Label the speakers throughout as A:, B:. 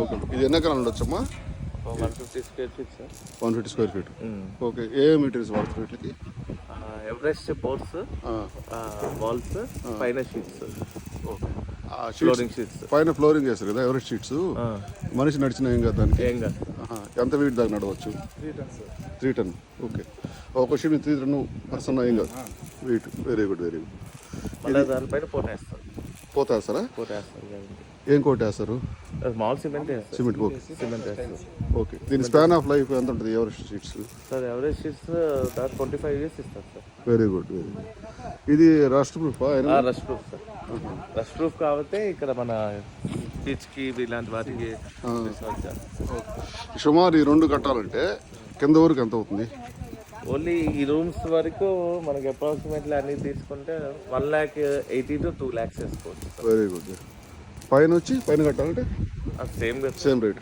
A: Okay, ఇది ఎన్ని ఎకరాలు ఉండొచ్చమ్మా?
B: 150 square feet sir.
A: 150 square feet. Okay, ఏ మెటీరియల్స్ వాడుతారు వీటికి?
B: ఎవరెస్ట్ బోర్డ్స్, వాల్స్, పైన షీట్స్.
A: Okay,
B: flooring sheets.
A: పైన ఫ్లోరింగ్ వేస్తారు కదా ఎవరెస్ట్ షీట్స్. మనిషి నడిచిన ఏం కదా దానికి?
B: ఏం కాదు.
A: ఎంత వెయిట్ దాకా నడవచ్చు? 3 టన్. ఓకే, ఒక షీట్ 3 టన్ పర్సన్ ఏం కాదు weight. Very good, very good.
B: మళ్ళీ దానిపైన పోటేస్తారు.
A: పోతాస్తారా?
B: పోటేస్తారు.
A: ఏం కోట్ వేస్తారు?
B: Small cement.
A: Cement. Okay,
B: cement వేస్తారు.
A: ఓకే. దీని స్పాన్ ఆఫ్ లైఫ్ ఎంత ఉంటుంది Everest sheets?
B: Sir Everest sheets 25 years ఇస్తారు sir.
A: Very good, very good. ఇది rust proof?
B: Rust proof sir. Rust proof కాబట్టి ఇక్కడ మన బీచ్కి ఇలాంటి వాటికి.
A: సుమారు ఈ 2 కట్టాలంటే కింద వరకు ఎంత అవుతుంది?
B: ఓన్లీ ఈ రూమ్స్ వరకు మనకి అప్రాక్సిమేట్లీ అన్ని తీసుకుంటే 1,80,000 to 2 lakhs వేసుకోవచ్చు.
A: Very good. పైన వచ్చి పైన కట్టాలంటే సేమ్ రేట్.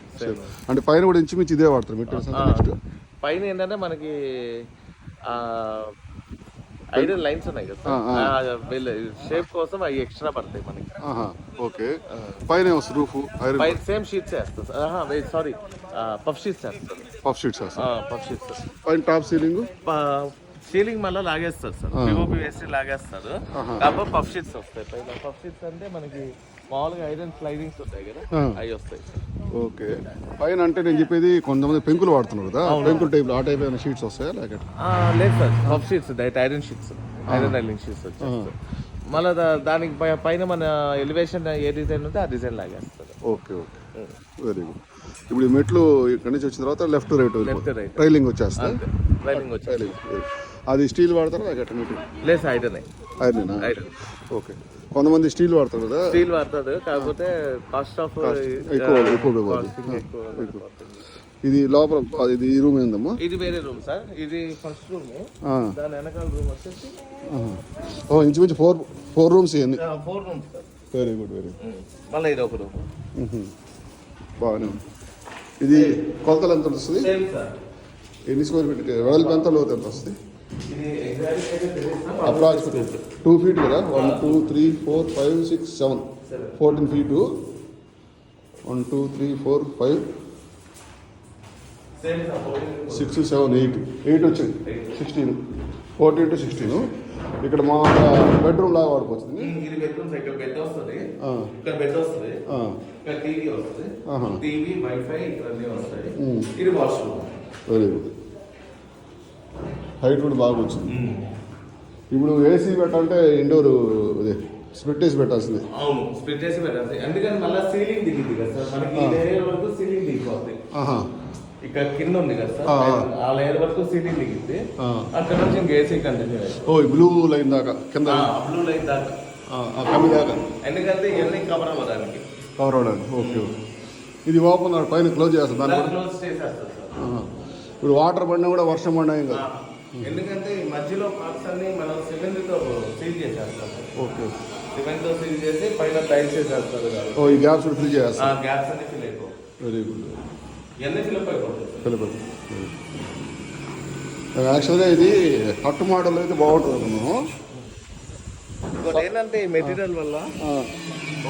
A: అంటే పైన కూడా ఇంచుమించు ఇదే వాడతారు మెటీరియల్స్? నెక్స్ట్
B: పైన ఏంటంటే మనకి ఐరన్ లైన్స్ ఉన్నాయి కదా, షేప్ కోసం అవి ఎక్స్ట్రా పడతాయి మనకి.
A: ఓకే, పైన వస్తుంది రూఫ్ ఐరన్.
B: సేమ్ షీట్స్ వేస్తారు. సారీ, పఫ్ షీట్స్ వేస్తారు.
A: పఫ్ షీట్స్ వేస్తారు.
B: Puff sheets.
A: పైన టాప్ సీలింగ్
B: సీలింగ్ మళ్ళీ లాగేస్తారు సార్. పిఓపి వేసి లాగేస్తారు. కాకపోతే పఫ్ షీట్స్ వస్తాయి పైన. పఫ్ షీట్స్ అంటే మనకి మామూలుగా ఐరన్ స్లైడింగ్స్ ఉంటాయి కదా, అవి వస్తాయి.
A: ఓకే, పైన అంటే నేను చెప్పేది కొంతమంది పెంకులు వాడుతున్నారు కదా, పెంకుల టైప్ ఆ టైప్ ఏమైనా షీట్స్ వస్తాయా? లేక
B: లేదు sir, puff sheets, direct iron sheets, iron railing sheets వచ్చేస్తాయి. మళ్ళీ దానికి పైన మన ఎలివేషన్ ఏ డిజైన్ ఉంటే ఆ డిజైన్ లాగేస్తారు.
A: Okay, okay, very good. ఇప్పుడు ఈ మెట్లు ఇక్కడ నుంచి వచ్చిన తర్వాత లెఫ్ట్ రైట్
B: ట్రైలింగ్
A: వచ్చేస్తుంది. అది స్టీల్ వాడతారా లేక
B: లేదు ఐరన్.
A: ఐరన్. ఓకే, కొంతమంది స్టీల్ వాడతారు కదా.
B: స్టీల్ వాడతారు, కాకపోతే కాస్ట్ ఆఫ్
A: ఎక్కువ. ఇది లోపల ఇది ఈ రూమ్ ఏందమ్మా?
B: ఇది వేరే రూమ్ సార్. ఇది ఫస్ట్ రూమ్. దాని వెనకాల రూమ్ వచ్చేసి
A: ఇంచుమించు 4 రూమ్స్ ఇవన్నీ.
B: 4 rooms sir.
A: Very good, very good.
B: మళ్ళీ ఇది ఒక రూమ్.
A: బాగానే ఉంది. ఇది కొలతలు ఎంత వస్తుంది? ఎన్ని స్క్వేర్ ఫీట్? వెడల్పు ఎంత, లోతు ఎంత వస్తుంది? అప్రాక్సిమేట్ 2 feet కదా. 1 2 3 4 5 6 7 14 feet. 1 2 3 4 5 6 7 8 వచ్చింది. 16 14 to 16. ఇక్కడ మా బెడ్రూమ్ లాగా వాడుకోవచ్చు.
B: ఇది బెడ్రూమ్. ఇక్కడ బెడ్ వస్తుంది, ఇక్కడ బెడ్ వస్తుంది, ఇక్కడ టీవీ వస్తుంది, టీవీ వైఫై ఇక్కడ అన్నీ వస్తాయి. ఇది వాష్రూమ్.
A: Very good. హైట్ కూడా బాగా వచ్చింది. ఇప్పుడు ఏసీ పెట్టాలంటే ఇండోర్ స్ప్లిట్ వేసి పెట్టాల్సింది.
B: అవును, స్ప్లిట్ వేసి పెట్టాల్సింది. ఎందుకంటే మళ్ళీ సీలింగ్ దిగింది కదా సార్ మనకి. ఈ లేయర్ వరకు సీలింగ్ దిగిపోతుంది. ఇక్కడ కింద ఉంది కదా సార్, ఆ లేయర్ వరకు సీలింగ్ దిగింది. అక్కడ నుంచి ఇంకా ఏసీ కంటిన్యూ అయ్యింది.
A: బ్లూ లైన్ దాకా కింద,
B: బ్లూ లైన్ దాకా
A: కమ్మి దాకా.
B: ఎందుకంటే ఇవన్నీ కవర్ అవ్వడానికి.
A: ఓకే, ఇది ఓపెన్ పైన క్లోజ్ చేస్తారు. దాన్ని
B: క్లోజ్ చేసేస్తారు సార్.
A: ఇప్పుడు వాటర్ పడినా కూడా వర్షం పడినా ఏం కాదు.
B: ఎందుకంటే ఈ మధ్యలో పార్ట్స్ అన్ని మనం సిమెంట్తో సీల్ చేసేస్తాం.
A: ఓకే,
B: సిమెంట్తో సీల్ చేసి పైన టైల్స్ వేసేస్తారు.
A: ఈ గ్యాప్స్ ఫిల్ చేస్తారు.
B: గ్యాప్స్ అన్ని ఫిల్ అయిపోయి.
A: Very good.
B: ఇవన్నీ ఫిల్అప్ అయిపోతుంది.
A: యాక్చువల్గా ఇది కట్టు మోడల్ అయితే బాగుంటుంది.
B: ఇంకోటి ఏంటంటే ఈ మెటీరియల్ వల్ల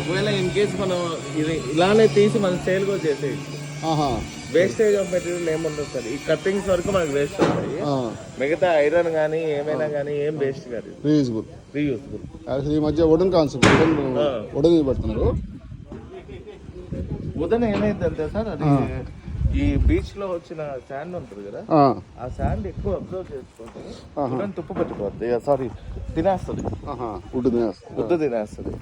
B: ఒకవేళ ఇన్ కేసు మనం ఇది ఇలానే తీసి మనం సేల్ కూడా చేసేయచ్చు. వేస్టేజ్ ఆఫ్ మెటీరియల్ ఏముంటుంది సార్. ఈ కట్టింగ్స్ వరకు మనకు వేస్ట్ అవుతాయి. మిగతా ఐరన్ కానీ ఏమైనా కానీ ఏం వేస్ట్ కాదు. రీయూజబుల్.
A: ఈ మధ్య వుడెన్ కాన్సెప్ట్, వుడెన్ పెడుతున్నారు.
B: వుడెన్ ఏమైందంటే సార్, అది ఈ బీచ్ లో వచ్చిన శాండ్ ఉంటుంది కదా, ఆ శాండ్ ఎక్కువ అబ్జర్వ్ చేసుకుంటుంది, వుడెన్ తుప్పు పట్టిపోతుంది. సారీ, తినేస్తుంది. వుడ్ తినేస్తుంది.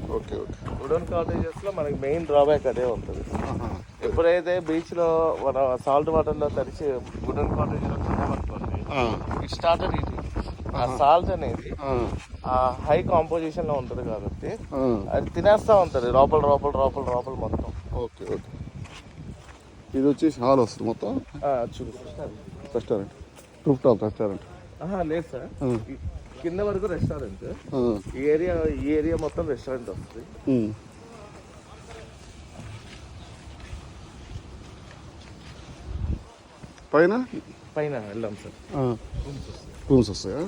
B: వుడెన్ కాటేజెస్ లో మనకి మెయిన్ డ్రాబ్యాక్ అదే ఉంటుంది. ఎప్పుడైతే బీచ్ లో మన సాల్ట్ వాటర్ లో తడిచి వుడెన్ కాటేజ్ లో తిన్నామనుకోండి, ఇట్ స్టార్టెడ్ ఈటింగ్. ఆ సాల్ట్ అనేది ఆ హై కాంపోజిషన్ లో ఉంటుంది కాబట్టి అది తినేస్తా ఉంటుంది లోపల లోపల లోపల లోపల మొత్తం.
A: Okay, okay. ఇది వచ్చేసి హాల్ వస్తుంది మొత్తం. Restaurant, roof top restaurant.
B: లేదు సార్, కింద వరకు రెస్టారెంట్. ఈ ఏరియా మొత్తం రెస్టారెంట్ వస్తుంది.
A: పైన
B: పైన వెళ్దాం సార్.
A: రూమ్స్ వస్తాయా?